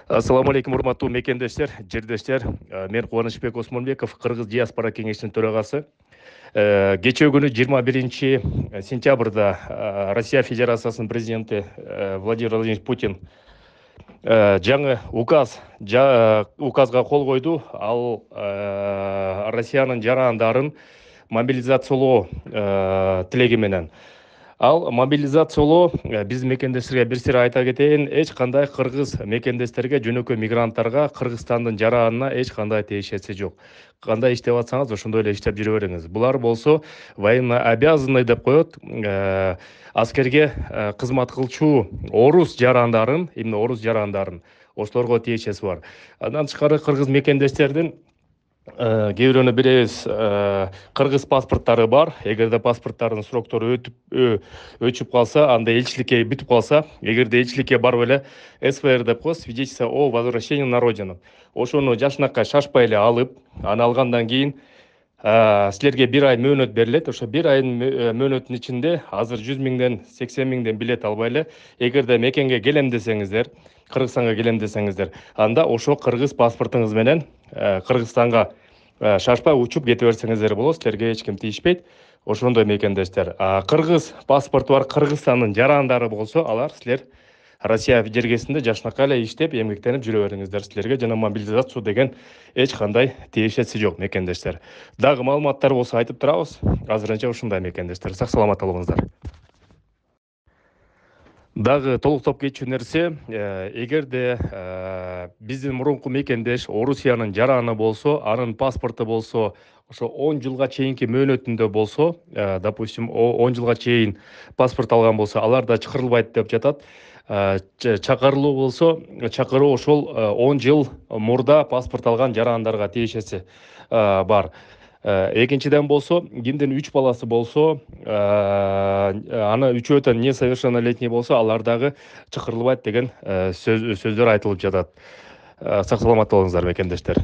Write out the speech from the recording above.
Assalamu алейкум, урматтуу мекендештер, жердештер. Мен Кубанычбек Осмонбеков, Кыргыз диаспора кеңешинин төрагасы. Кечээ күнү 21 сентябрда Россия Федерациясынын президенти Владимир Владимирович Путин жаңы указга кол койду. Ал Россиянын жарандарын мобилизациялоо тилеги менен. Ал мобилизациялоо биздин мекендештерге бир сыйра айта кетейин, эч кандай кыргыз мекендештерге, жөнөкөй мигранттарга Кыргызстандын жаранына эч кандай тиешеси жок. Кандай иштеп атсаңыз, ошондой эле иштеп жүрө бериңиз. Булар болсо военно обязанный деп коет, аскерге кызмат кылчу орус жарандарын, именно орус жарандарын, ошолорго тиешеси бар. Андан тышкары кыргыз мекендештердин кээ бирөөнү билебиз, кыргыз паспорттары бар. Эгерде паспорттардын сроктору өчүп калса, анда элчиликке бүтүп калса, эгерде элчиликке барып эле СВР деп коет, свидетельство о возвращении на родину. Ошону жашынакай шашпай эле алып, аны алгандан кийин силерге 1 ай мөөнөт берилет. Ошо 1 айдын мөөнөтүнүн ичинде азыр 100 миңден 80 миңден билет албай эле, эгерде мекенге келем десеңиздер, Кыргызстанга келем десеңиздер, анда ошо кыргыз паспортуңуз менен Кыргызстанга шашпай учуп кете берсеңиздер болот, силерге эч ким тийишпейт. Ошондой мекендештер. Кыргыз паспорту бар Кыргызстандын жарандары болсо, алар силер Россия жергесинде жашынакай эле иштеп, эмгектенип жүрө бериңиздер. Силерге жана мобилизация деген эч кандай тиешеси жок, мекендештер. Дагы маалыматтар болсо айтып турабыз. Азырынча ушундай, мекендештер. Сак саламат болуңуздар. Дагы толуктоп кетчү нерсе, эгерде биздин мурунку мекендеш Орусиянын жараны болсо, анын паспорту болсо, ошо 10 жылга чейинки мөөнөтүндө болсо, допустим, 10 жылга чейин паспорт алган болсо, алар да чакырылбайт деп жатат. Чакырылуу болсо, чакыруу ошол 10 жыл мурда паспорт алган жарандарга тиешеси бар. Экинчиден болсо, кимдин 3 баласы болсо, аны үчөөтөн несовершеннолетний болсо, алар дагы чакырылбайт деген сөздөр айтылып жатат. Сак саламат болуңуздар, мекендештер.